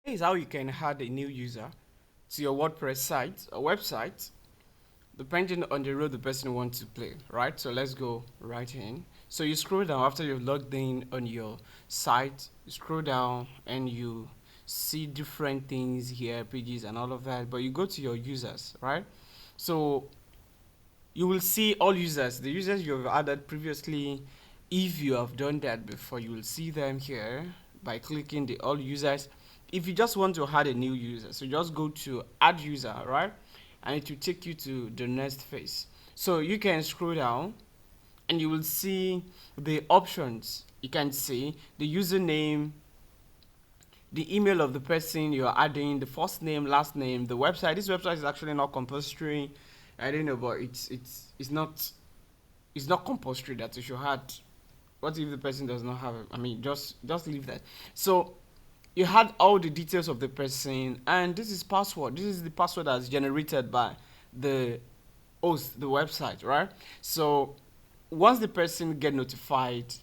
Is how you can add a new user to your WordPress site or website, depending on the role the person wants to play, right? So let's go right in. So you scroll down after you've logged in on your site, you scroll down and you see different things here, pages and all of that, but you go to your users, right? So you will see all users, the users you've added previously. If you have done that before, you will see them here by clicking the all users. If you just want to add a new user, so just go to add user, right? And it will take you to the next phase. So you can scroll down and you will see the options. You can see the username, the email of the person you're adding, the first name, last name, the website. This website is actually not compulsory. I don't know, but it's not compulsory that you should add. What if the person does not have it? I mean, just leave that. So you had all the details of the person, and this is password. This is the password that's generated by the host, the website, right? So once the person get notified,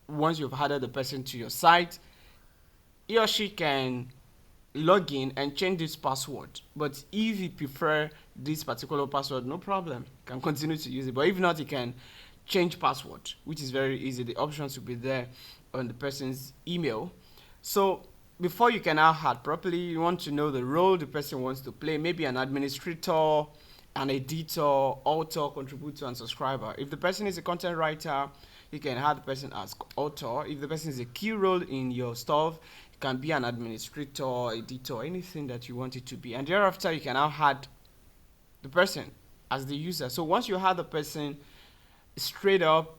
once you've added the person to your site, he or she can log in and change this password. But if you prefer this particular password, no problem, you can continue to use it. But if not, you can change password, which is very easy. The options will be there on the person's email. So before you can now add properly, you want to know the role the person wants to play, maybe an administrator, an editor, author, contributor, and subscriber. If the person is a content writer, you can add the person as author. If the person is a key role in your stuff, it can be an administrator, editor, anything that you want it to be. And thereafter, you can now add the person as the user. So once you add the person, straight up,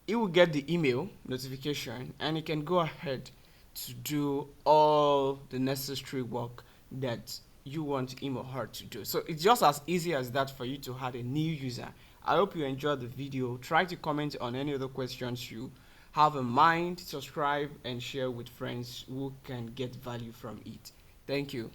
he will get the email notification and he can go ahead to do all the necessary work that you want him or her to do. So it's just as easy as that for you to add a new user. I hope you enjoyed the video. Try to comment on any other questions you have in mind. Subscribe and share with friends who can get value from it. Thank you.